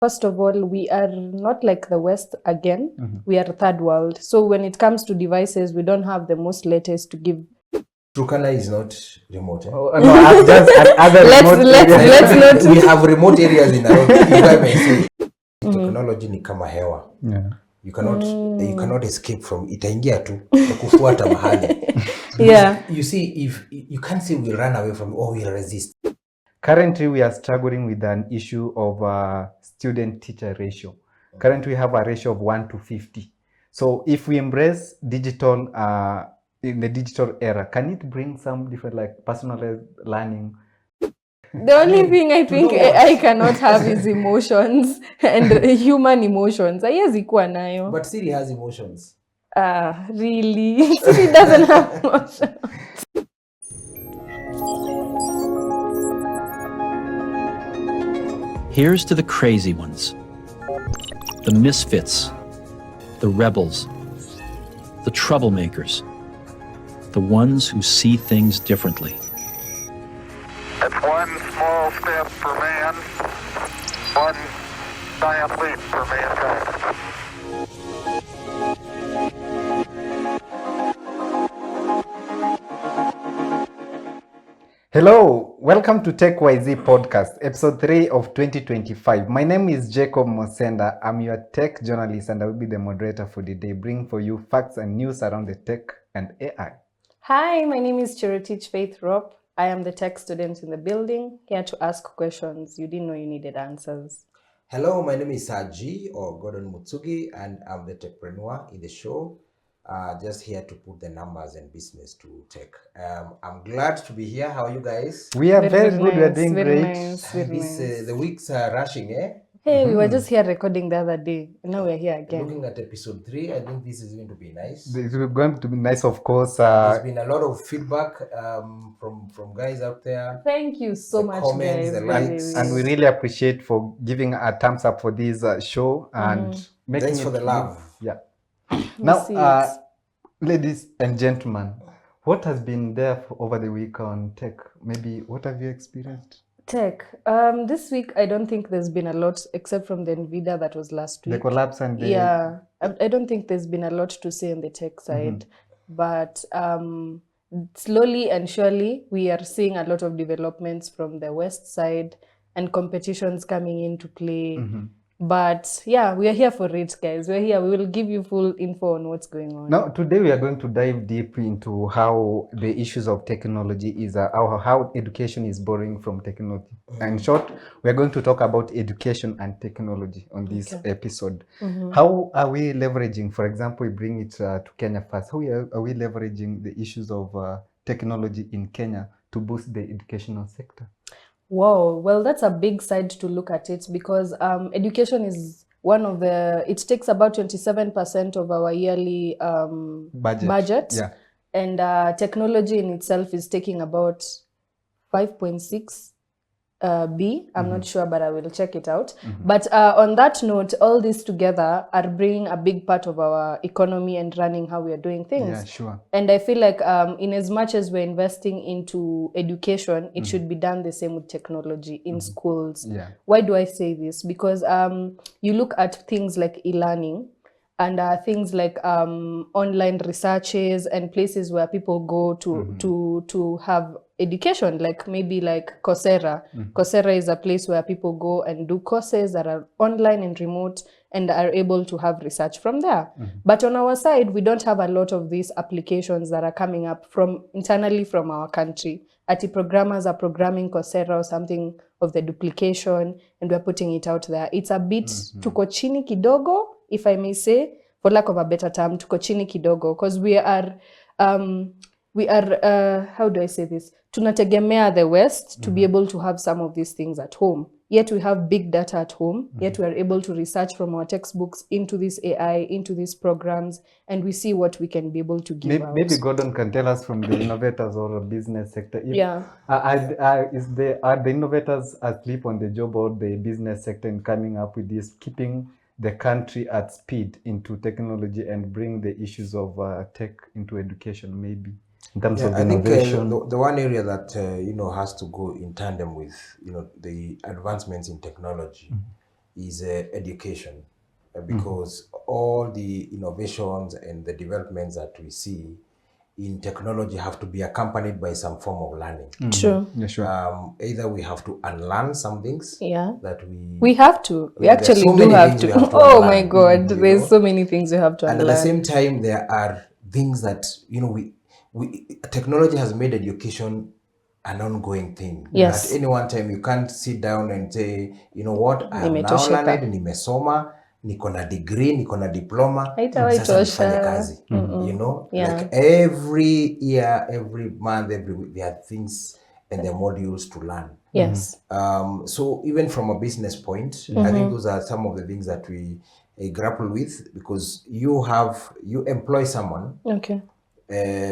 First of all, we are not like the West again. We are a third world. So when it comes to devices, we don't have the most latest to give. Turkana is not remote. No, I'm just other let's not. We have remote areas in Nairobi. If I may say, technology ni kama hewa. Yeah. You cannot escape from itaingia tu kufuata mahali. Yeah. You see, if you can't say we run away from it or we resist. Currently, we are struggling with an issue of student-teacher ratio. Currently, we have a ratio of 1 to 50. So if we embrace digital in the digital era, can it bring some different like personalized learning? The only thing I think AI cannot have is emotions and human emotions. Haiwezi kuwa nayo. But Siri has emotions. Really? Siri doesn't have emotions. Here's to the crazy ones, the misfits, the rebels, the troublemakers, the ones who see things differently. It's one small step for man, one giant leap for mankind. Hello, welcome to Tech YZ Podcast, episode 3 of 2025. My name is Jacob Mosenda. I'm your tech journalist and I will be the moderator for the day, bringing for you facts and news around the tech and AI. Hi, my name is Chirotich Faith Rop. I am the tech student in the building, here to ask questions you didn't know you needed answers. Hello, my name is Saji or Gordon Mutsugi, and I'm the techprenuer in the show. Just here to put the numbers and business to tech. I'm glad to be here. How are you guys? We are very good. nice, We are doing very great. Nice, very nice. The weeks are rushing, eh? Hey, we were just here recording the other day, and now we're here again. Looking at episode 3, I think this is going to be nice. It's going to be nice, of course. There's been a lot of feedback from guys out there. Thank you so much, comments, guys. the likes. And we really appreciate for giving a thumbs up for this show and making Thanks for the love. Yeah. We'll Now, ladies and gentlemen, what has been there over the week on tech? Maybe what have you experienced? Tech. This week, I don't think there's been a lot, except from the NVIDIA that was last week. The collapse and the... Yeah, I don't think there's been a lot to say on the tech side. But slowly and surely, we are seeing a lot of developments from the West side and competitions coming into play. But yeah, we are here for it, guys. We're here. We will give you full info on what's going on. Now, today we are going to dive deep into how the issues of technology is, how education is borrowing from technology. In short, we are going to talk about education and technology on this episode. How are we leveraging, for example, we bring it to Kenya first. How are we leveraging the issues of technology in Kenya to boost the educational sector? Wow, well, that's a big side to look at it because education is one of the, it takes about 27% of our yearly budget. Yeah. And technology in itself is taking about 5.6 B. I'm not sure, but I will check it out. But on that note, all this together are bringing a big part of our economy and running how we are doing things. Yeah, sure. And I feel like in as much as we're investing into education, it should be done the same with technology in schools. Yeah. Why do I say this? Because you look at things like e-learning and things like online researches and places where people go to have education, like maybe like Coursera. Coursera is a place where people go and do courses that are online and remote and are able to have research from there. But on our side, we don't have a lot of these applications that are coming up from internally from our country. IT programmers are programming Coursera or something of the duplication, and we're putting it out there. It's a bit tuko chini kidogo, if I may say, for lack of a better term, tuko chini kidogo, because we are how do I say this? Tunategemea the West to be able to have some of these things at home. Yet we have big data at home. Yet we are able to research from our textbooks into this AI, into these programs, and we see what we can be able to give out. Maybe Gordon can tell us from the innovators or business sector. Are the innovators asleep on the job or the business sector in coming up with this, keeping the country at speed into technology and bring the issues of tech into education, maybe in terms of innovation? I think the one area that has to go in tandem with the advancements in technology is education, because all the innovations and the developments that we see in technology have to be accompanied by some form of learning. True. Yeah, sure. Either we have to unlearn some things Yeah. that We have to. We There are actually so do many have things to. we have to Oh unlearn, my God, you there's know? so many things you have to and unlearn. at the same time there are things that we technology has made education an ongoing thing. Yes. At any one time you can't sit down and say, you know what, I am now Nimetosheka. learned, nimesoma, niko na degree, niko na diploma, Haitawahi sasa nifanye tosha. kazi. You know, Yeah. like every year, every month, every week, there are things and there are modules to learn. Yes. So even from a business point, I think those are some of the things that we grapple with, because you employ someone Okay.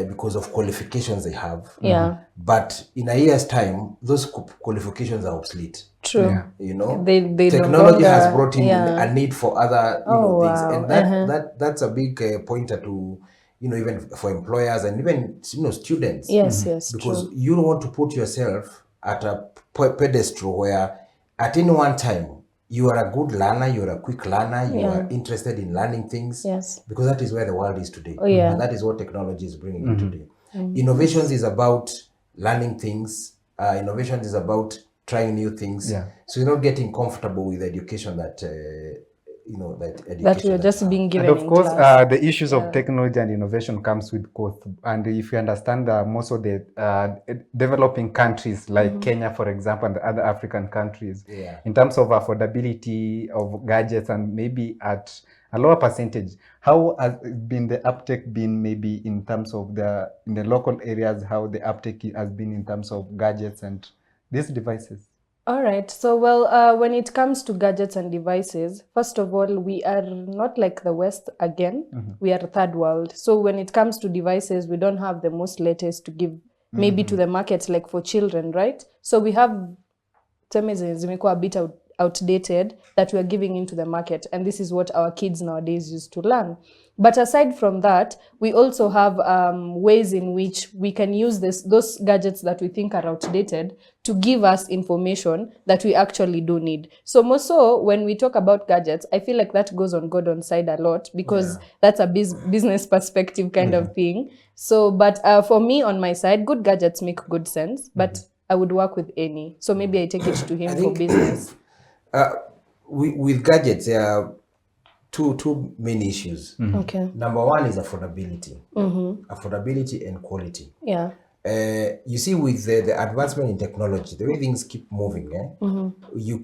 because of qualifications they have. Yeah. But in a year's time, those qualifications are obsolete. True. Yeah. You know, They no technology has longer- brought in yeah. a need for other Oh, things, wow. and that's a big pointer to even for employers and even students. Yes, yes, Because true. you don't want to put yourself at a pedestal where at any one time you are a good learner, you are a quick learner, you are interested in learning things. Yes. Because that is where the world is today. Oh, yeah. And that is what technology is bringing in today. Innovations is about learning things. Innovations is about trying new things. Yeah. So you're not getting comfortable with the education that education That we are just you have. being given And of in course, class. the issues of technology and innovation comes with cost. And if you understand most of the developing countries like Kenya, for example, and the other African countries, Yeah. in terms of affordability of gadgets and maybe at a lower percentage, how has been the uptake been maybe in terms of in the local areas, how the uptake has been in terms of gadgets and these devices? All right. So, well, when it comes to gadgets and devices, first of all, we are not like the West again. We are third world. So when it comes to devices, we don't have the most latest to give maybe to the market, like for children, right? So we have zimekuwa a bit outdated that we are giving into the market. And this is what our kids nowadays used to learn. But aside from that, we also have ways in which we can use those gadgets that we think are outdated to give us information that we actually do need. So more so, when we talk about gadgets, I feel like that goes on Gordon's side a lot, because that's a business perspective kind of thing. So, but for me on my side, good gadgets make good sense, but I would work with any. So maybe I take it to him for business. With gadgets, there are two main issues. Okay. Number one is affordability. Affordability and quality. Yeah. You see, with the advancement in technology, the way things keep moving, we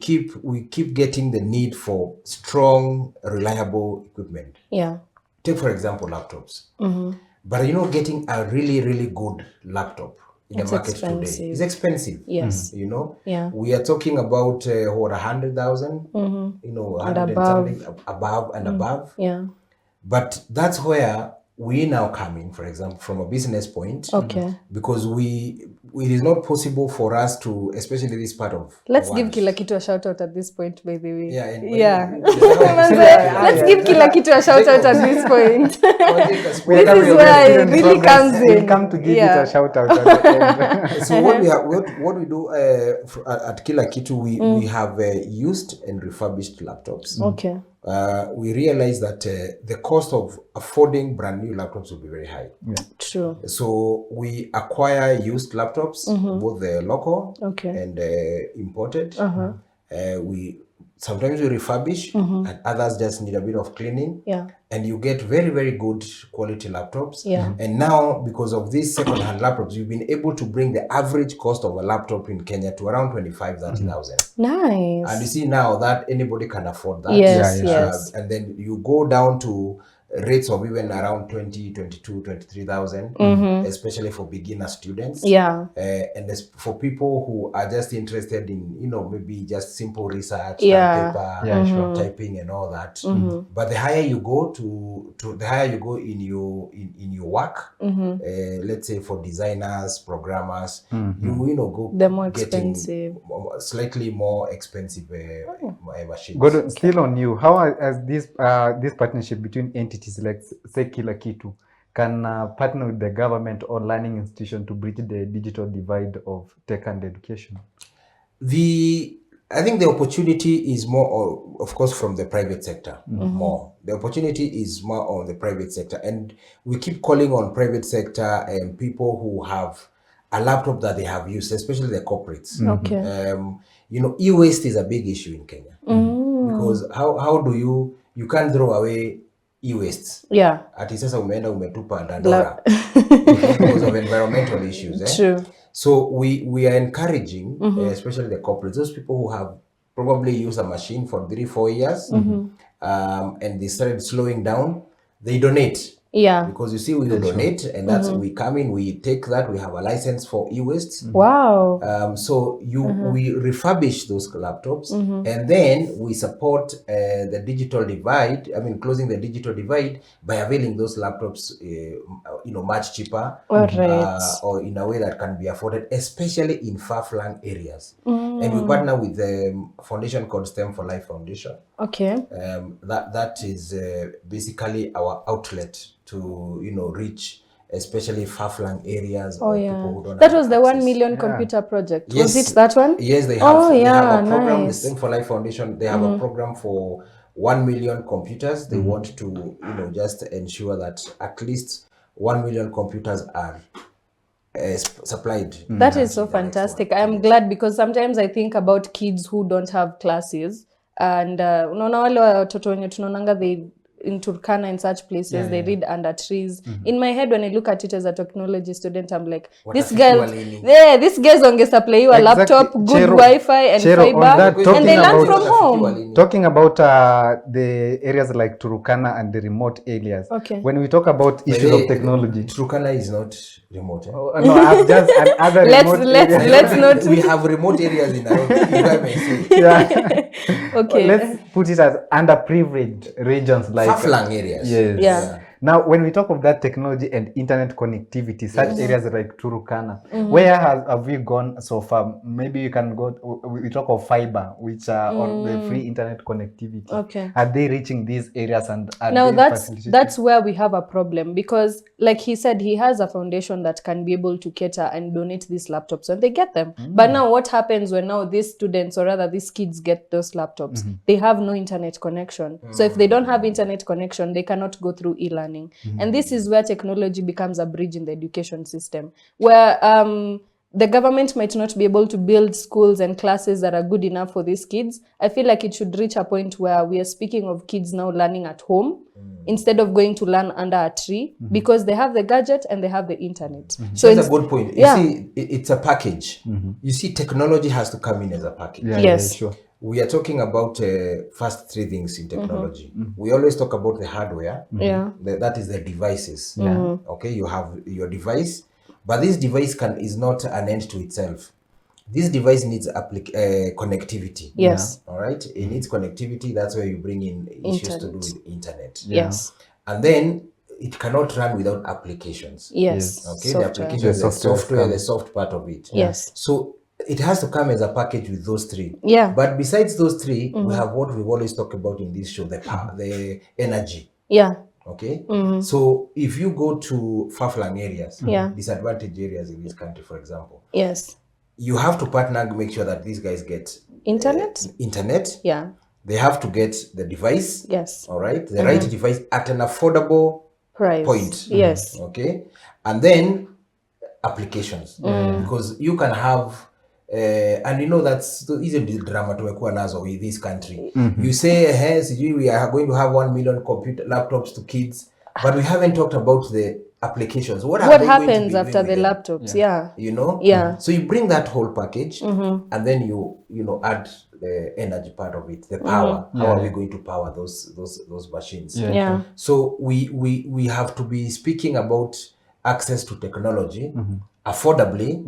keep getting the need for strong, reliable equipment. Yeah. Take for example laptops. But getting a really, really good laptop in It's the market expensive. today is expensive. Yes. Yeah. We are talking about 100,000. 100 and something above and above. Yeah. But that's where we now come in, for example, from a business point. Okay. Because it is not possible for us to, especially this part of Let's the give world. Kila Kitu a shout out at this point, by the way. Yeah. Let's give Kila Kitu a shout out at this point. This is where it really comes in. We'll come to give it a shout out at the end. So what we do at Kila Kitu, we have used and refurbished laptops. Okay. We realize that the cost of affording brand new laptops will be very high. True. So we acquire used laptops, both the local and imported. Sometimes we refurbish, and others just need a bit of cleaning. Yeah. And you get very, very good quality laptops. Yeah. And now, because of these second-hand laptops, we've been able to bring the average cost of a laptop in Kenya to around 30,000. Nice. And you see now that anybody can afford that. Yes, yes. And then you go down to rates of even around 20, 22, 23,000, especially for beginner students. Yeah. And for people who are just interested in, maybe just simple research, Yeah. paper, typing and all that. But the higher you go the higher you go in your work, let's say for designers, programmers, you go the more getting expensive. slightly more expensive machines. Gordon, still on you, how has this partnership between entities like say Kila Kitu can partner with the government or learning institution to bridge the digital divide of tech and education? The I think the opportunity is more, of course, from the private sector. More, the opportunity is more on the private sector, and we keep calling on private sector and people who have a laptop that they have used, especially the corporates. Okay. E-waste is a big issue in Kenya because how do you can't throw away e-waste. Yeah. Ati sasa umeenda umetupa Dandora because of environmental issues. True. So we are encouraging, especially the corporates, those people who have probably used a machine for 3-4 years, and they started slowing down, they donate. Yeah. Because you see, we donate, and that's we come in, we take that, we have a license for e-waste. Wow. So we refurbish those laptops, and then we support the digital divide. I mean, closing the digital divide by availing those laptops, much cheaper, All right. or in a way that can be afforded, especially in far-flung areas. And we partner with the foundation called STEM for Life Foundation. Okay. That is basically our outlet to reach especially far-flung areas Oh or yeah. people who don't That have was the 1 access. million computer project. Yes. Was it that one? Yes, they have. Oh, They have yeah, a program. The nice. STEM for Life Foundation. They have a program for 1 million computers. They want to, just ensure that at least 1 million computers are supplied. That is so fantastic. I am glad because sometimes I think about kids who don't have classes and unaona wale watoto wenye tunaonanga they in Turkana and such places they read under trees. In my head when I look at it as a technology student I'm like this girls wangesupply you a laptop, good Wi-Fi and fiber and they learn from home. Talking about the areas like Turkana and the remote areas. Okay. When we talk about issues of technology. Turkana is not remote. No, I've just other remote areas. Let's not. We have remote areas in Nairobi, if I may say. Yeah. Okay. Let's put it as underprivileged regions like Far-flung areas. Yes. Yeah. Now, when we talk of that technology and internet connectivity, such areas like Turkana, where have we gone so far? Maybe you can go. We talk of fiber, which are on the free internet connectivity. Okay. Are they reaching these areas and are Now they that's where we have a problem because like he said he has a foundation that can be able to cater and donate these laptops and they get them. But now what happens when now these students or rather these kids get those laptops? They have no internet connection. So if they don't have internet connection, they cannot go through e-learning. And this is where technology becomes a bridge in the education system where the government might not be able to build schools and classes that are good enough for these kids. I feel like it should reach a point where we are speaking of kids now learning at home instead of going to learn under a tree because they have the gadget and they have the internet. So that's a good point. You Yeah. see, it's a package. You see, technology has to come in as a package. Yeah, Yes. yeah, sure. We are talking about first three things in technology. We always talk about the hardware. Yeah. That is the devices. Okay, you have your device, but this device is not an end to itself. This device needs connectivity. Yes. All right, it needs connectivity. That's where you bring in issues to do with internet. Yes. And then it cannot run without applications. Yes. Okay, Software. the applications, the software, the soft part of it. Yes. So it has to come as a package with those three. Yeah. But besides those three, we have what we've always talked about in this show, the power, the energy. Yeah. Okay. So if you go to far-flung areas, Yeah. disadvantaged areas in this country, for example, Yes. you have to partner, make sure that these guys get Internet? internet. Yeah. They have to get the device. Yes. All right. The right device at an affordable Price. point. Yes. Okay. And then applications. Because you can have and that's hizo ndio drama tumekuwa nazo with this country. You say we are going to have 1 million computer laptops to kids, but we haven't talked about the applications. What happens after the laptops? Yeah. Yeah. So you bring that whole package and then you add the energy part of it, the power. How are we going to power those machines? Yeah. So we have to be speaking about access to technology affordably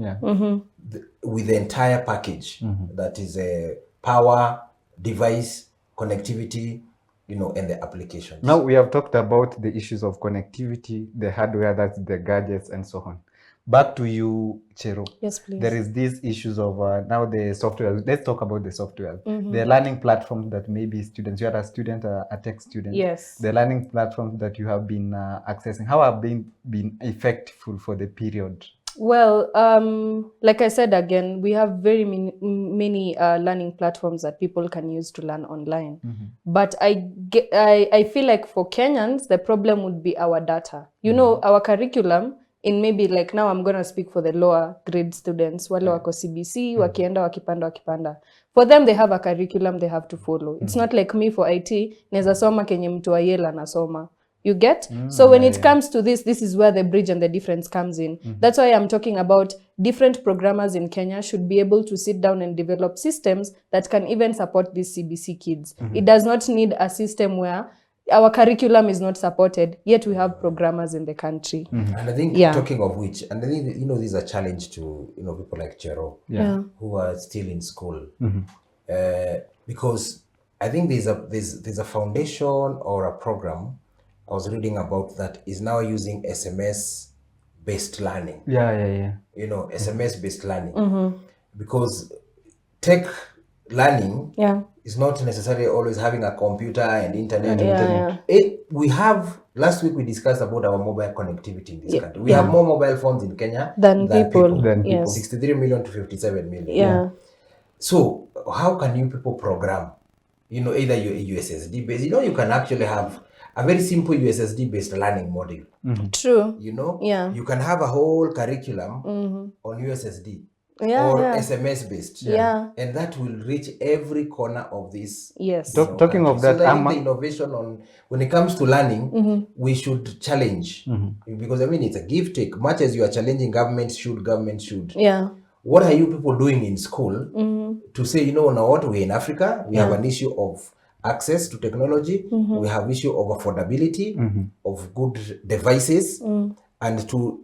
with the entire package that is power, device, connectivity, and the applications. Now we have talked about the issues of connectivity, the hardware, that's the gadgets and so on. Back to you, Chero. Yes, please. There is these issues of now the software. Let's talk about the software. The learning platforms that maybe students, you are a student, a tech student. Yes. The learning platforms that you have been accessing, how have they been effective for the period? Well, like I said again, we have very many learning platforms that people can use to learn online. But I feel like for Kenyans, the problem would be our data. You know, our curriculum in maybe like now I'm going to speak for the lower grade students, wale wako CBC, wakienda, wakipanda. For them, they have a curriculum they have to follow. It's not like me for IT, neza soma kenye mtu wa yela nasoma. You get? So when it comes to this is where the bridge and the difference comes in. That's why I'm talking about different programmers in Kenya should be able to sit down and develop systems that can even support these CBC kids. It does not need a system where our curriculum is not supported, yet we have programmers in the country. And I think, talking of which, and I think, this is a challenge to, people like Chero, who are still in school. Because I think there's a foundation or a program I was reading about that is now using SMS-based learning. SMS-based learning. Because tech learning is not necessarily always having a computer and internet. We have, last week we discussed about our mobile connectivity in this country. We have more mobile phones in Kenya than people. 63 million to 57 million. So how can you people program? Either your USSD based, you can actually have a very simple USSD based learning model. True. You can have a whole curriculum on USSD or SMS based. And that will reach every corner of this. Talking of that, so I think the innovation on when it comes to learning, we should challenge because it's a give take. Much as you are challenging government should. What are you people doing in school to say, now what, we're in Africa, we have an issue of access to technology, we have issue of affordability, of good devices, and to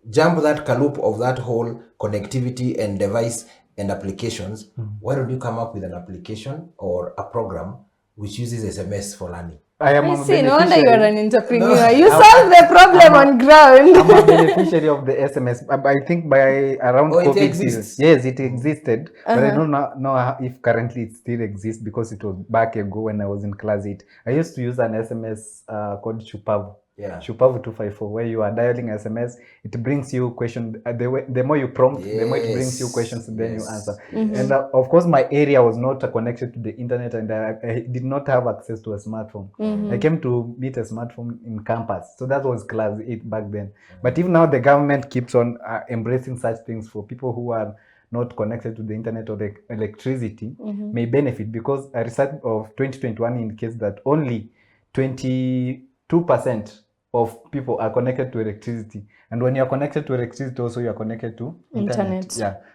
jump that loop of that whole connectivity and device and applications, why don't you come up with an application or a program which uses SMS for learning? I see, no wonder you are an entrepreneur. You solve the problem on ground. I'm a beneficiary of the SMS. I think by around COVID. It exists. Yes, it existed. But I don't know if currently it still exists because it was back ago when I was in class 8. I used to use an SMS called Shupavu. Shupavu 254, where you are dialing SMS, it brings you questions. The more you prompt, the more it brings you questions, and then you answer. And of course, my area was not connected to the internet, and I did not have access to a smartphone. I came to meet a smartphone in campus, so that was class 8 back then. But even now, the government keeps on embracing such things for people who are not connected to the internet or the electricity may benefit, because a research of 2021 indicates that only 22% of people are connected to electricity, and when you are connected to electricity, also you are connected to internet.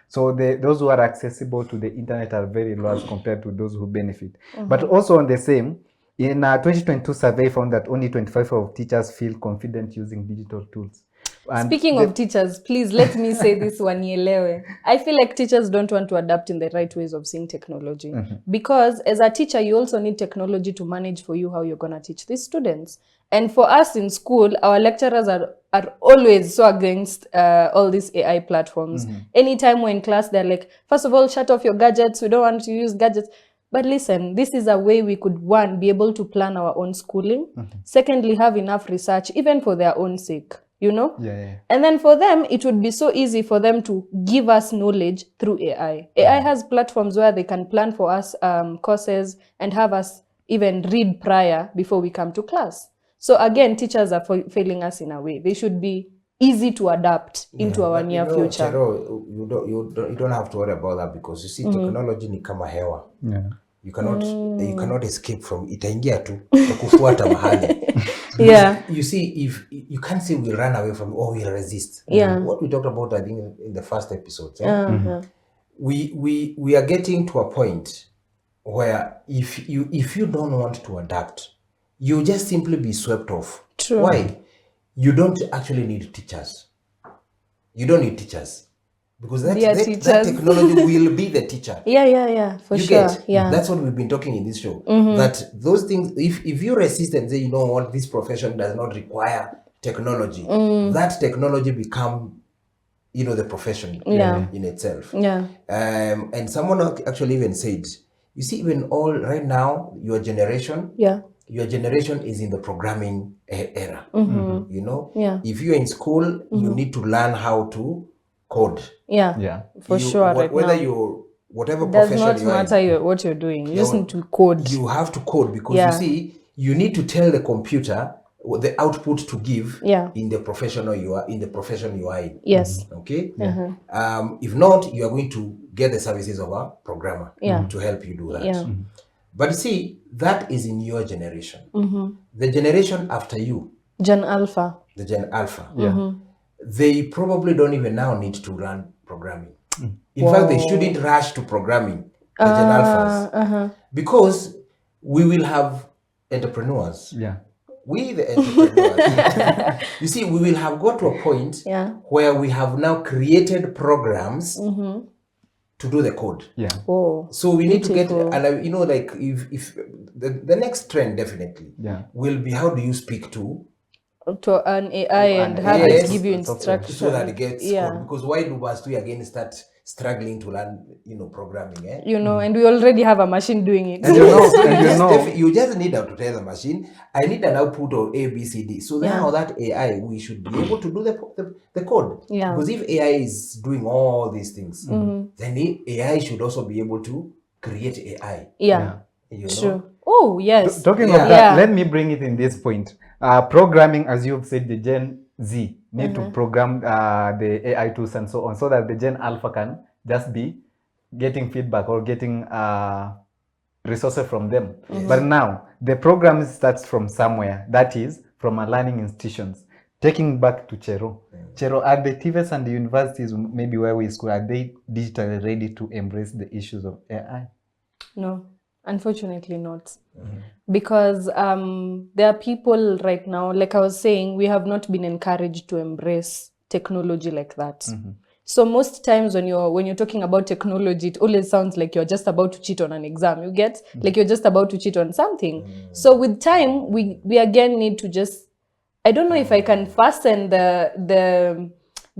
So those who are accessible to the internet are very low as compared to those who benefit. But also on the same, in a 2022 survey found that only 25% of teachers feel confident using digital tools. And speaking of teachers, please let me say this one nielewe. I feel like teachers don't want to adapt in the right ways of seeing technology. Because as a teacher, you also need technology to manage for you how you're going to teach these students. And for us in school, our lecturers are always so against all these AI platforms. Anytime we're in class, they're like, first of all, shut off your gadgets. We don't want to use gadgets. But listen, this is a way we could, one, be able to plan our own schooling. Secondly, have enough research, even for their own sake. And then for them, it would be so easy for them to give us knowledge through AI. AI has platforms where they can plan for us courses and have us even read prior before we come to class. So again, teachers are failing us in a way. They should be easy to adapt into our near future. Chero, you don't have to worry about that, because you see, technology ni kama hewa. You cannot escape from it. Itaingia tu kufuata mahali. You see, if you can't say we run away from it or we resist. What we talked about, I think, in the first episode. We are getting to a point where if you don't want to adapt, you just simply be swept off. True. Why? You don't actually need teachers. You don't need teachers. Because that technology will be the teacher. For sure. That's what we've been talking in this show. That those things, if you resist and say, you know what, this profession does not require technology, that technology become, the profession in itself. And someone actually even said, you see, even right now, your generation is in the programming era. If you're in school, you need to learn how to code. Yeah, for sure. Right whether now, you're whatever it does profession not you are matter in, what you're doing. You Yeah, just need to code. you have to code because Yeah. you see, you need to tell the computer what the output to give Yeah. in the profession you are in. Yes. Okay. If not, you are going to get the services of a programmer Yeah. to help you do that. Yeah. But see, that is in your generation. The generation after you, Gen Alpha. the Gen Alpha, Yeah. they probably don't even now need to learn programming. In fact, they shouldn't rush to programming, the Gen Alphas, because we will have entrepreneurs. Yeah. We, the entrepreneurs, you see, we will have got to a point Yeah. where we have now created programs to do the code. Yeah. Oh. So we need to get, Beautiful. and you know, like if the next trend definitely Yeah. will be, how do you speak to To an AI and an have AI, it give you software. instructions. so that it gets Yeah. code? Because why do we again start struggling to learn, programming? You know, and we already have a machine doing it. And you know, and you Just know, you just need to tell the machine, I need an output of A, B, C, D. So Yeah. now that AI, we should be able to do the code. Yeah. Because if AI is doing all these things, Mm-hmm. then AI should also be able to create AI. Yeah. You know? True. Oh, yes. talking Yeah. of that, Yeah. let me bring it in this point. Programming, as you've said, the Gen Z need to program the AI tools and so on, so that the Gen Alpha can just be getting feedback or getting resources from them. But now the program starts from somewhere, that is from a learning institutions. Taking back to Chero. Chero, are the TVETs and the universities, maybe where we school, are they digitally ready to embrace the issues of AI? No, unfortunately not. Because there are people right now, like I was saying, we have not been encouraged to embrace technology like that. So most times when you're talking about technology, it always sounds like you're just about to cheat on an exam. You get like you're just about to cheat on something. So with time, we again need to just, I don't know if I can fasten the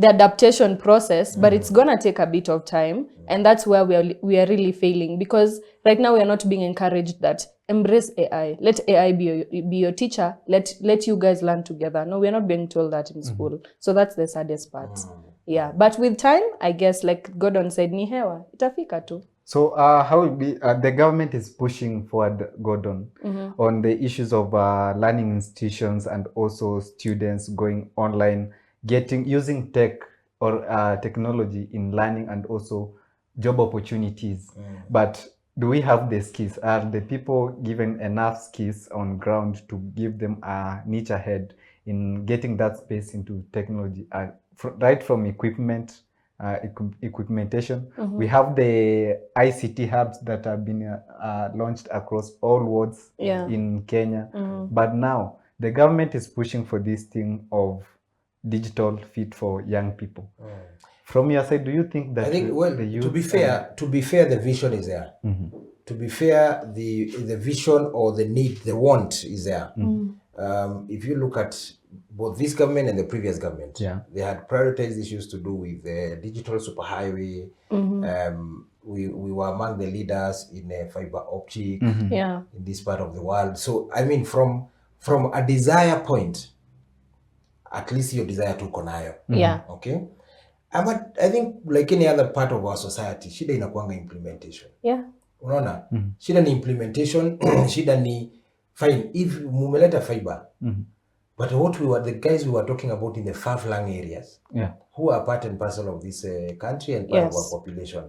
adaptation process, but it's gonna take a bit of time, and that's where we are really failing, because right now we are not being encouraged that embrace AI, let AI be your teacher, let you guys learn together. No, we are not being told that in school, so that's the saddest part. Yeah, but with time, I guess, like Gordon said, ni hewa itafika tu. So how will be the government is pushing forward, Gordon, on the issues of learning institutions and also students going online, using tech or technology in learning and also job opportunities. But do we have the skills? Are the people given enough skills on ground to give them a niche ahead in getting that space into technology, right from equipment? Equipmentation. We have the ICT hubs that have been launched across all wards in Kenya. But now the government is pushing for this thing of digital fit for young people. From your side, do you think that I think, well, the youth to be fair, the vision is there. To be fair, the vision or the need, the want is there. If you look at both this government and the previous government, they had prioritized issues to do with the digital superhighway. We were among the leaders in fiber optic in this part of the world. So I mean, from a desire point, at least your desire to konayo. Okay. But I think like any other part of our society, shida inakuanga implementation. Unaona? Shida ni implementation, shida ni fine if mumeleta fiber. But the guys we were talking about in the far-flung areas, who are part and parcel of this country and part of our population,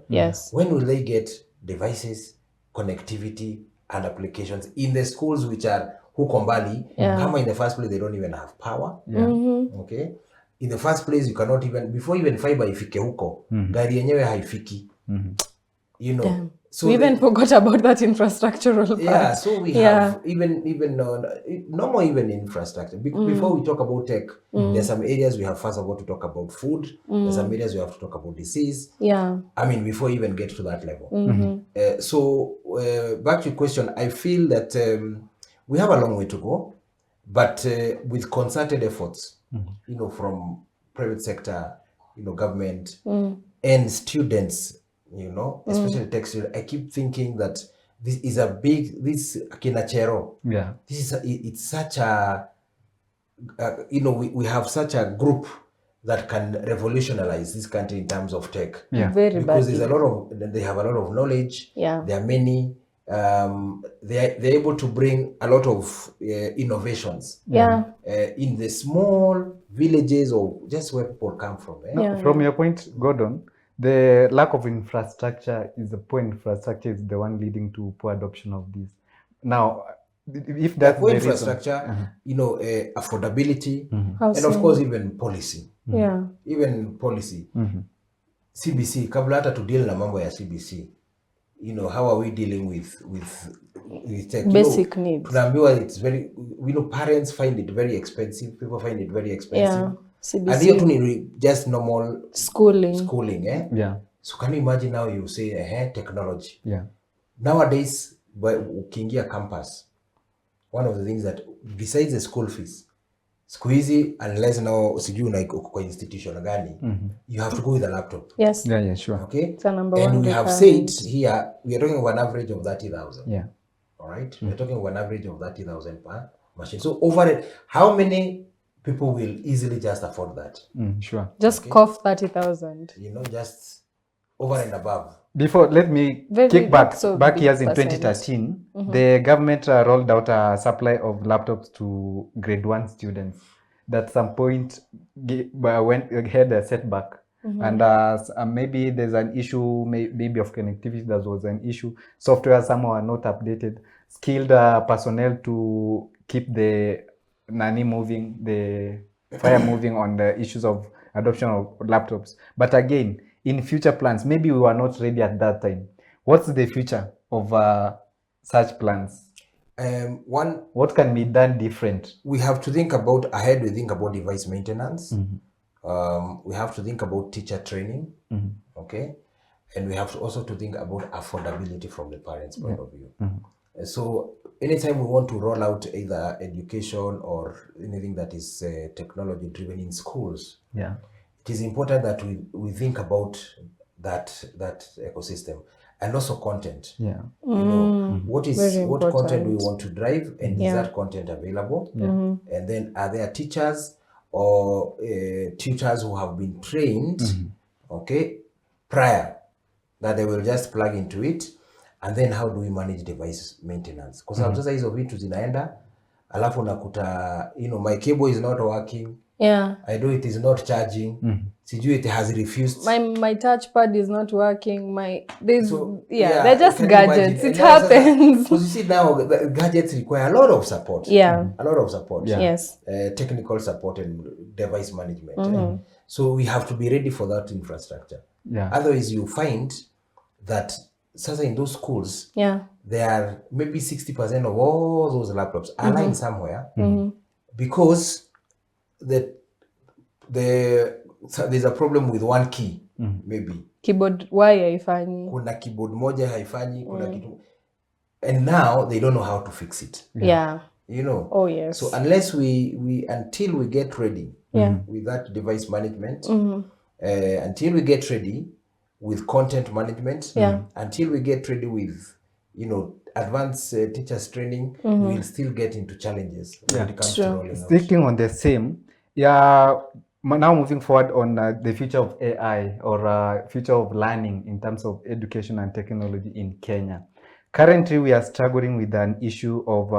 when will they get devices, connectivity, and applications in the schools which are huko mbali? Kama in the first place, they don't even have power. Okay? In the first place, you cannot even, before even fiber ifike huko, gari yenyewe haifiki. You know. Damn. So we even forgot about that infrastructural part. Yeah, so we have even normal even infrastructure. Before we talk about tech, there's some areas we have first of all to talk about food. There's some areas we have to talk about disease. I mean, before we even get to that level. So back to your question, I feel that we have a long way to go, but with concerted efforts, from private sector, government and students, especially tech students, I keep thinking that this is this Kinachero. It's such a, we have such a group that can revolutionize this country in terms of tech. Yeah. Very Because badly. they have a lot of knowledge. Yeah. There are many. They're able to bring a lot of innovations Yeah. in the small villages or just where people come from. Eh? Yeah. From your point, Gordon, the lack of infrastructure is the poor infrastructure is the one leading to poor adoption of this. Now, if that's Poor the reason, infrastructure, affordability, and Housing. of course even policy. Yeah. Even policy. CBC, kabla hata to deal na mambo ya CBC, how are we dealing with tech? Basic needs. Tunaambiwa it's very, parents find it very expensive, people find it very expensive. Yeah. And hiyo tu CBC. ni just normal Schooling. eh? yeah, So can you imagine now you say technology. yeah, Nowadays, ukiingia campus, one of the things that besides the school fees, siku hizi unless now sijui uko kwa institution gani, you have to go with a laptop. Yes. yeah, sure. Okay? It's a number And one we have requirement. said here, we are talking about an average of 30,000. Yeah. All right? We're talking about an average of 30,000 per machine. So over it, how many people will easily just afford that? Sure. Just cough 30,000. Just over and above. Before, let me kick back so back big years in percent. 2013. The government rolled out a supply of laptops to grade 1 students. At some point, had a setback, and maybe there's an issue, maybe of connectivity. There was an issue. Software somehow are not updated. Skilled personnel to keep the moving, the fire moving on the issues of adoption of laptops. But again, in future plans, maybe we were not ready at that time. What's the future of such plans? What can be done different? We have to think about ahead. We think about device maintenance. We have to think about teacher training. Okay, and we have to also to think about affordability from the parents' point of view. So anytime we want to roll out either education or anything that is technology driven in schools, Yeah. it is important that we think about that ecosystem and also content. Yeah. What very content we important. want to drive, and is that content available? And then are there teachers or tutors who have been trained, okay, prior, that they will just plug into it? And then how do we manage device maintenance? Because sasa hizo vitu zinaenda, alafu nakuta, my cable is not working. Yeah. I know it is not charging. Sijui it has refused. My touchpad is not working. So, they're just can you gadgets. imagine? It And now happens. because you see now, the gadgets require a lot of support. Yeah. A lot of support. Yeah. Yes. Technical support and device management. So we have to be ready for that infrastructure. Yeah. Otherwise, you find that sasa in those schools, Yeah. there are maybe 60% of all those laptops are lying somewhere because there's a problem with one key, maybe. Keyboard why haifanyi? Kuna keyboard moja haifanyi, kuna kitu. And now they don't know how to fix it. Yeah. Oh yes. So unless we until we get ready Yeah. with that device management, until we get ready with content management, Yeah. until we get ready with advanced teachers training, we'll still get into challenges when it comes to Sure. rolling out. Sticking on the same, now moving forward on the future of AI or future of learning in terms of education and technology in Kenya. Currently, we are struggling with an issue of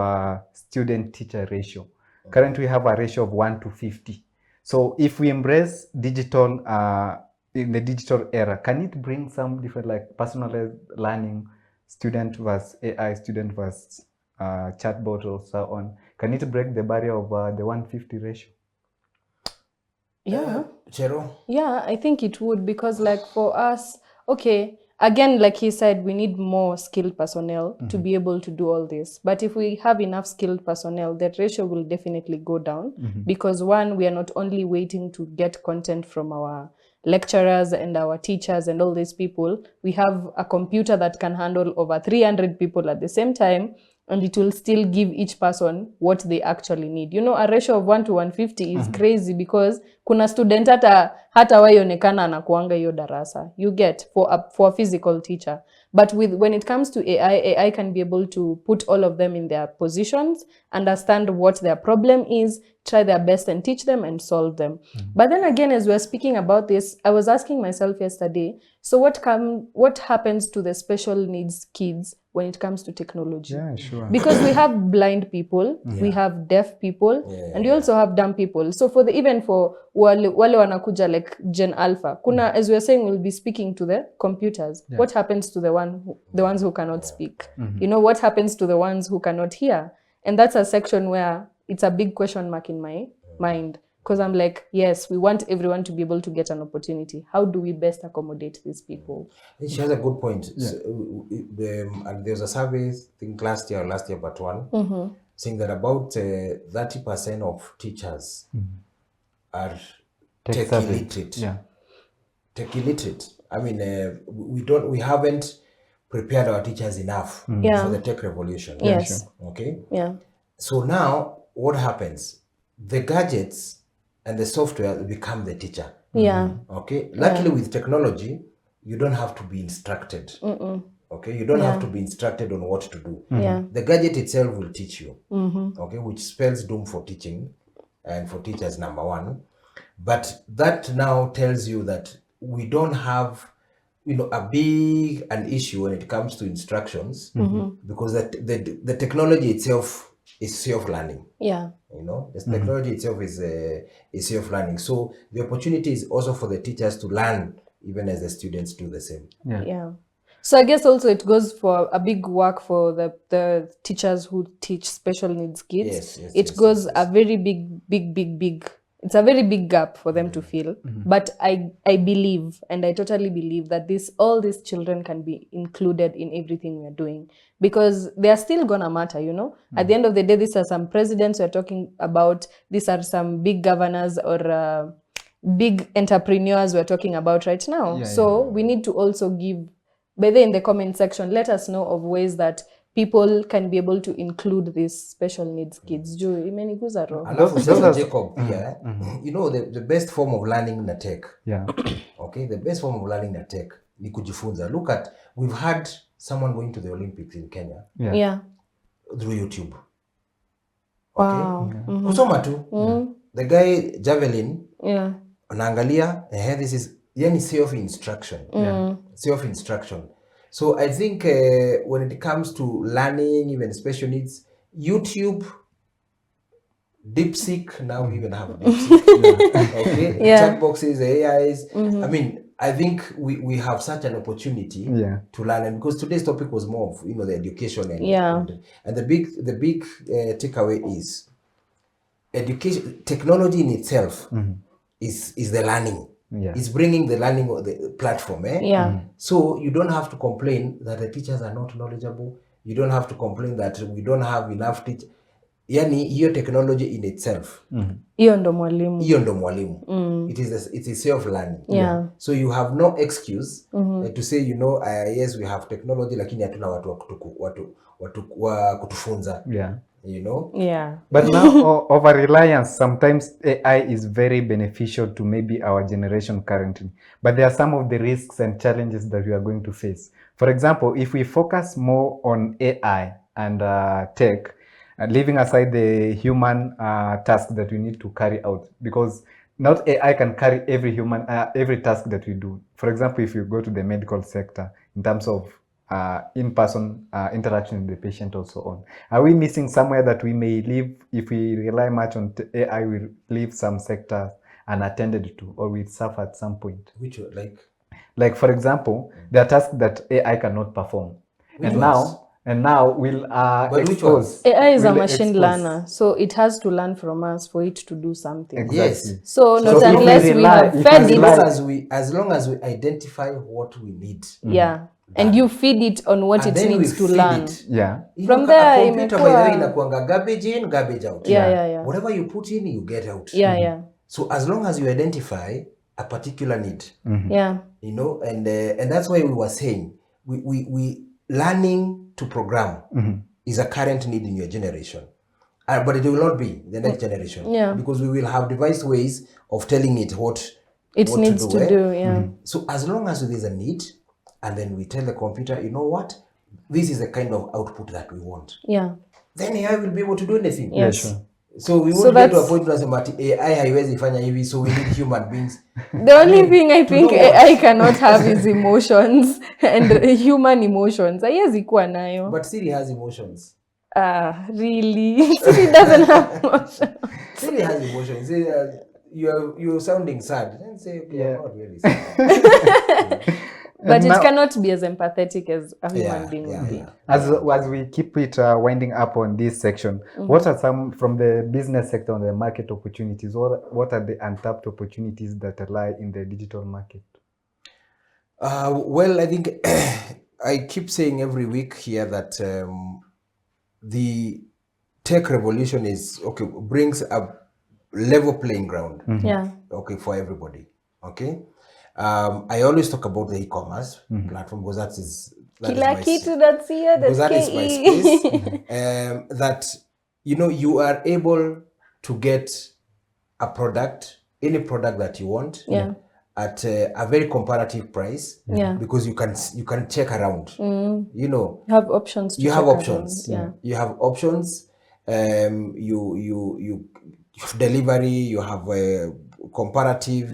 student-teacher ratio. Currently, we have a ratio of 1 to 50. So if we embrace digital, in the digital era, can it bring some different, like personalized learning, student versus AI, student versus chatbot or so on? Can it break the barrier of the 150 ratio? Yeah. Chero? Yeah, I think it would, because like for us, okay, again, like he said, we need more skilled personnel to be able to do all this. But if we have enough skilled personnel, that ratio will definitely go down because one, we are not only waiting to get content from our lecturers and our teachers and all these people. We have a computer that can handle over 300 people at the same time, and it will still give each person what they actually need. A ratio of 1 to 150 is crazy because kuna student hata waionekana anakuanga hiyo darasa. You get for a physical teacher. But when it comes to AI can be able to put all of them in their positions, understand what their problem is, try their best and teach them and solve them. But then again, as we're speaking about this, I was asking myself yesterday, so what happens to the special needs kids when it comes to technology? Yeah, sure. Because we have blind people, we have deaf people, and we also have dumb people. So for even for wale wanakuja like Gen Alpha, kuna, as we are saying, we'll be speaking to the computers. What happens to the ones who cannot speak? You know, what happens to the ones who cannot hear? And that's a section where it's a big question mark in my mind. Because I'm like, yes, we want everyone to be able to get an opportunity. How do we best accommodate these people? She has a good point. So, and there's a survey, I think last year but one, saying that about 30% of teachers are tech illiterate. Yeah. Tech illiterate. I mean, we haven't prepared our teachers enough for the tech revolution. Yes. Okay. Yeah. So now what happens? The gadgets and the software become the teacher. Yeah. Okay. Luckily with technology, you don't have to be instructed. Okay. You don't have to be instructed on what to do. Yeah. The gadget itself will teach you. Okay. Which spells doom for teaching and for teachers, number one. But that now tells you that we don't have, an issue when it comes to instructions, because the technology itself is self-learning. Yeah. The technology itself is self-learning. So the opportunity is also for the teachers to learn, even as the students do the same. Yeah. So I guess also it goes for a big work for the teachers who teach special needs kids. It goes a very big. It's a very big gap for them to fill. But I believe, and I totally believe, that all these children can be included in everything we're doing, because they are still gonna matter, At the end of the day, these are some presidents we're talking about. These are some big governors or big entrepreneurs we're talking about right now. We need to also give, whether in the comment section, let us know of ways that people can be able to include these special needs kids. Jacob, the best form of learning na tech. Yeah. Okay, the best form of learning na tech ni kujifunza. Look at, we've had someone going to the Olympics in Kenya. Yeah. Through YouTube. Wow. Okay. Kusoma tu. The guy javelin. Yeah. Unaangalia, this is self-instruction. Self-instruction. So I think when it comes to learning, even special needs, YouTube, DeepSeek, now we even have DeepSeek. Okay, chat boxes, AIs. I mean, I think we have such an opportunity to learn, and because today's topic was more of the education and the big takeaway is education. Technology in itself is the learning. It's bringing the learning of the platform. So you don't have to complain that the teachers are not knowledgeable. You don't have to complain that we don't have enough teachers. Yani hiyo technology in itself. Hiyo ndo mwalimu. It is self-learning. So you have no excuse to say, yes, we have technology, lakini hatuna watu wa kutufunza. But now over reliance, sometimes AI is very beneficial to maybe our generation currently, but there are some of the risks and challenges that we are going to face. For example, if we focus more on AI and tech, leaving aside the human task that we need to carry out, because not AI can carry every task that we do. For example, if you go to the medical sector, in terms of in-person interaction with the patient or so on. Are we missing somewhere that we may leave, if we rely much on AI, we'll leave some sectors unattended to, or we'll suffer at some point? Which, like for example, there are tasks that AI cannot perform. And now we'll expose. AI is a machine learner, so it has to learn from us for it to do something. Exactly. Yes. So not unless we have fed it. As long as we identify what we need. And you feed it on what it needs to learn. From there, computer, by the way, inakuanga garbage in, garbage out. Whatever you put in, you get out. So as long as you identify a particular need, and that's why we were saying we learning to program is a current need in your generation, but it will not be the next generation, because we will have devised ways of telling it what needs to do. So as long as there's a need, and then we tell the computer, you know what, this is the kind of output that we want. Then AI will be able to do anything. So we So won't get to a that's- point tunasema ati AI haiwezi fanya hivi, so we need human beings. The only I mean, thing I to think know what- AI cannot have is emotions and human emotions. Haiwezi kuwa nayo. But Siri has emotions. Really? Siri doesn't have emotions. Siri has emotions. Say, you're sounding sad. Then say, okay, Yeah. I'm not really sad. But And it now- cannot be as empathetic as a human Yeah, being yeah, would be. yeah. As we keep it winding up on this section, what are some from the business sector and the market opportunities? What are the untapped opportunities that lie in the digital market? Well, I think I keep saying every week here that the tech revolution brings a level playing ground. Yeah. Okay, for everybody. Okay. I always talk about the e-commerce platform because that is Kila my kitu that's here, because that's that is my KE. space. That you are able to get a product, any product that you want, Yeah. at a very comparative price. Yeah. Because you can check around. You know, You have options to you have check options. around. Yeah. You have options. You have delivery. You have a comparative.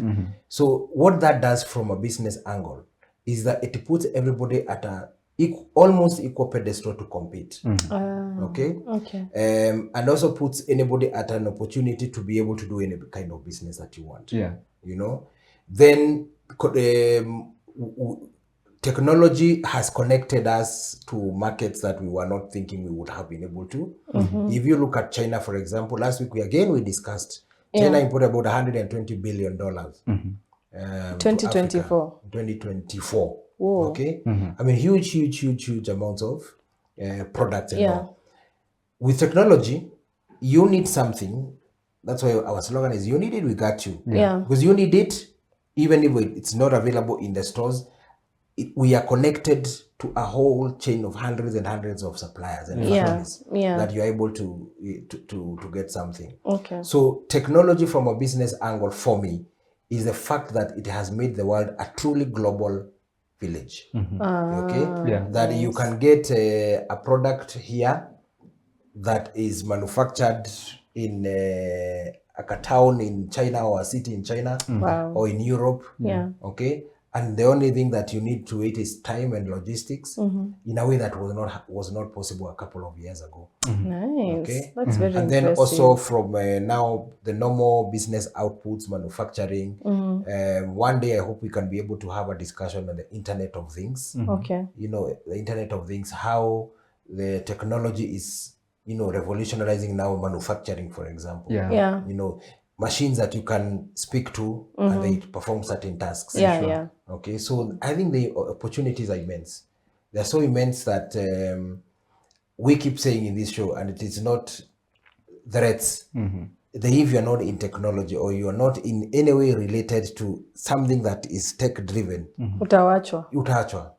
So what that does from a business angle is that it puts everybody at a almost equal pedestal to compete. Okay. Okay. And also puts anybody at an opportunity to be able to do any kind of business that you want. Yeah. Then technology has connected us to markets that we were not thinking we would have been able to. If you look at China, for example, last week we discussed China imported about $120 billion. 2024. 2024. Whoa. Okay. I mean, huge amounts of products and all. With technology, you need something. That's why our slogan is, you need it, we got you. Yeah. Because you need it, even if it's not available in the stores, we are connected to a whole chain of hundreds and hundreds of suppliers and factories that you're able to get something. Okay. So technology from a business angle for me is the fact that it has made the world a truly global village. Okay? Yeah. That you can get a product here that is manufactured in a town in China or a city in China Wow. or in Europe. Yeah. Okay. And the only thing that you need to wait is time and logistics in a way that was not possible a couple of years ago. Nice. Okay. That's very And then interesting. also from now the normal business outputs, manufacturing. One day I hope we can be able to have a discussion on the Internet of Things. Okay. The Internet of Things, how the technology is, revolutionizing now manufacturing, for example. Yeah. Yeah. Machines that you can speak to and they perform certain tasks. Yeah. Yeah. Okay, so I think the opportunities are immense. They're so immense that we keep saying in this show, and it is not threats. If you're not in technology or you're not in any way related to something that is tech driven, Utawachwa.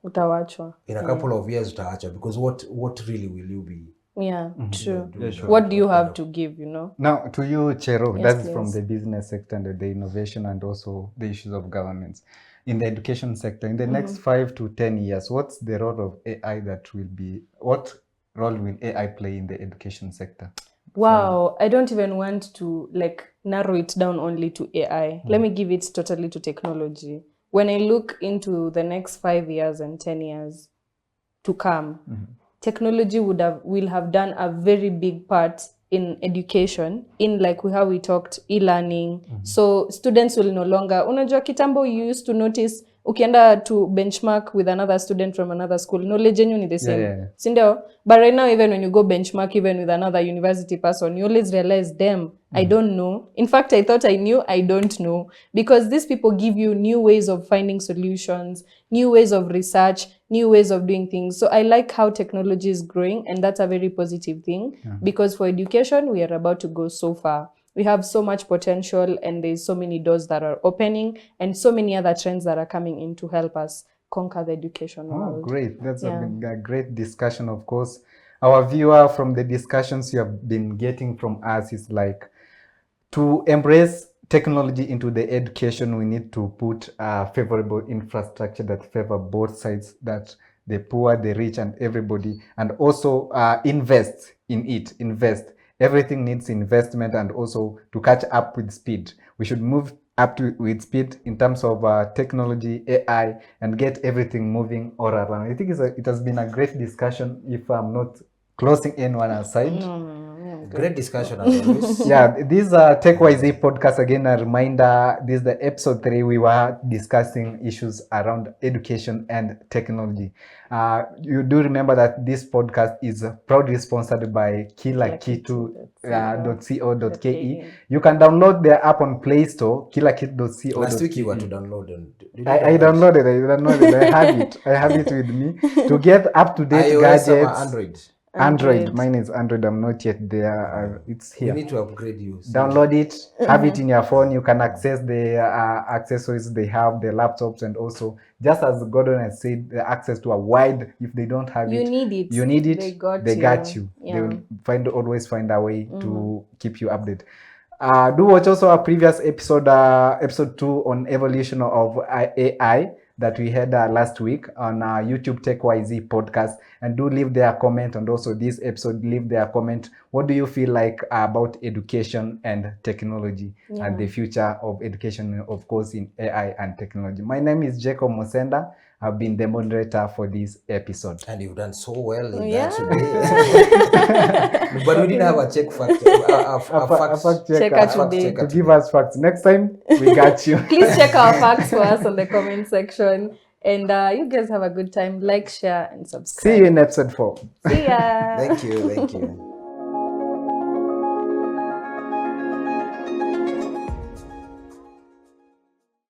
utawachwa. In a couple of years utawachwa, because what really will you be? Yeah, true. doing? What do you have to give, Now, to you, Chero, Yes, that's from please. the business sector and the innovation and also the issues of governance. In the education sector, in the next 5 to 10 years, what's the role of AI what role will AI play in the education sector? Wow, I don't even want to narrow it down only to AI. Let me give it totally to technology. When I look into the next 5 years and 10 years to come, technology will have done a very big part in education, in how we talked, e-learning. So students will no longer, unajua kitambo you used to notice, ukienda to benchmark with another student from another school, knowledge yenyu ni the same. Yeah. Sindio? But right now, even when you go benchmark, even with another university person, you always realize, them, I don't know. In fact, I thought I knew, I don't know. Because these people give you new ways of finding solutions, new ways of research, new ways of doing things. So I like how technology is growing, and that's a very positive thing. Because for education, we are about to go so far. We have so much potential, and there's so many doors that are opening, and so many other trends that are coming in to help us conquer the education world. Oh, great. That's Yeah. a great discussion, of course. Our viewer, from the discussions you have been getting from us, is to embrace technology into the education, we need to put favorable infrastructure that favor both sides, that the poor, the rich, and everybody, and also invest in it, everything needs investment, and also to catch up with speed. We should move with speed in terms of technology, AI, and get everything moving all around. I think it has been a great discussion, if I'm not closing anyone aside. Great discussion as always. Yeah, this TechYZ podcast, again, a reminder, this is the episode 3. We were discussing issues around education and technology. You do remember that this podcast is proudly sponsored by kilakitu.co.ke. You can download the app on Play Store, kilakitu.co.ke. Last week you were to download and I downloaded it. I have it with me to get up-to-date iOS or gadgets. Android. Mine is Android. I'm not yet there. It's here. We need to upgrade you. Download it, have it in your phone. You can access the accessories they have, the laptops, and also, just as Gordon has said, the access to a wide. If they don't have You it, need it. you need it. They got you. Yeah. They will always find a way to keep you updated. Do watch also our previous episode, episode 2 on evolution of AI that we had last week on YouTube TechYZ podcast, and do leave their comment, and also this episode, leave their comment. What do you feel like about education and technology and the future of education, of course, in AI and technology? My name is Jacob Mosenda. I've been the moderator for this episode. And you've done so well in that today. But we didn't have a check fact checker today to give us facts. Next time, we got you. Please check our facts for us on the comment section. And you guys have a good time. Like, share, and subscribe. See you in episode 4. See ya. Thank you.